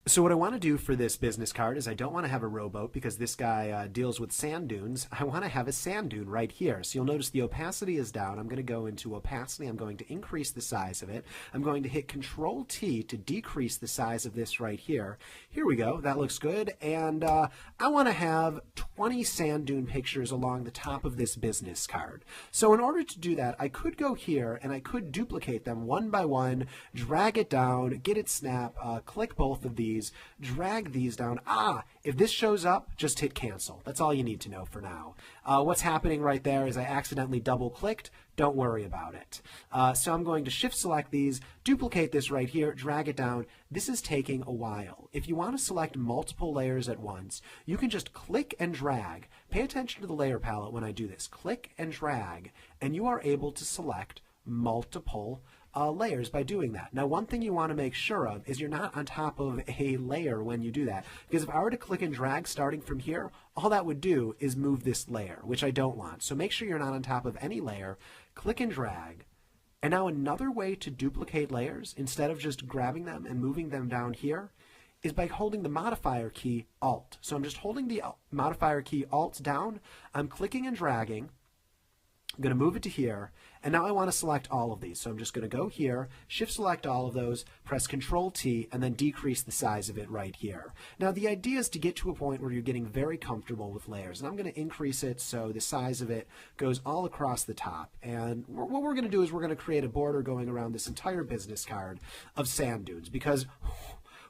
So what I want to do for this business card is I don't want to have a rowboat because this guy deals with sand dunes. I want to have a sand dune right here. So you'll notice the opacity is down. I'm going to go into opacity. I'm going to increase the size of it. I'm going to hit Control T to decrease the size of this right here. Here we go. That looks good. And I want to have 20 sand dune pictures along the top of this business card. So in order to do that, I could go here and I could duplicate them one by one, drag it down, get it snap, click both of these, drag these down. If this shows up, just hit cancel. That's all you need to know for now. What's happening right there is I accidentally double clicked. Don't worry about it. So I'm going to shift select these, duplicate this right here, drag it down. This is taking a while. If you want to select multiple layers at once, you can just click and drag. Pay attention to the layer palette when I do this. Click and drag, and you are able to select multiple layers by doing that. Now, one thing you want to make sure of is you're not on top of a layer when you do that, because if I were to click and drag starting from here, all that would do is move this layer, which I don't want. So make sure you're not on top of any layer, click and drag. And now another way to duplicate layers, instead of just grabbing them and moving them down here, is by holding the modifier key Alt. So I'm just holding the modifier key Alt down, I'm clicking and dragging, I'm going to move it to here, and now I want to select all of these. So I'm just going to go here, shift select all of those, press Control T, and then decrease the size of it right here. Now the idea is to get to a point where you're getting very comfortable with layers, and I'm going to increase it so the size of it goes all across the top. And what we're going to do is we're going to create a border going around this entire business card of sand dunes, because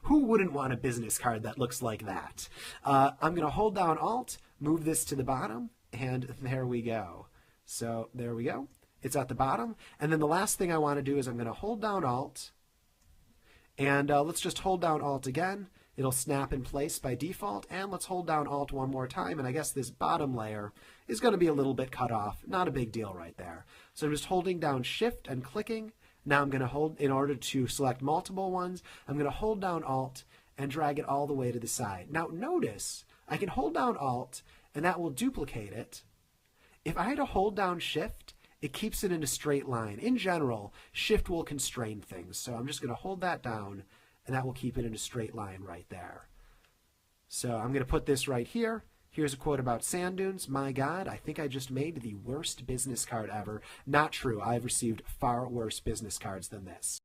who wouldn't want a business card that looks like that? I'm going to hold down Alt, move this to the bottom, and there we go. So there we go. It's at the bottom. And then the last thing I want to do is I'm going to hold down Alt. And let's just hold down Alt again. It'll snap in place by default. And let's hold down Alt one more time. And I guess this bottom layer is going to be a little bit cut off. Not a big deal right there. So I'm just holding down Shift and clicking. Now I'm going to hold, in order to select multiple ones, I'm going to hold down Alt and drag it all the way to the side. Now notice, I can hold down Alt and that will duplicate it. If I had to hold down Shift, it keeps it in a straight line. In general, Shift will constrain things. So I'm just going to hold that down, and that will keep it in a straight line right there. So I'm going to put this right here. Here's a quote about sand dunes. My God, I think I just made the worst business card ever. Not true. I've received far worse business cards than this.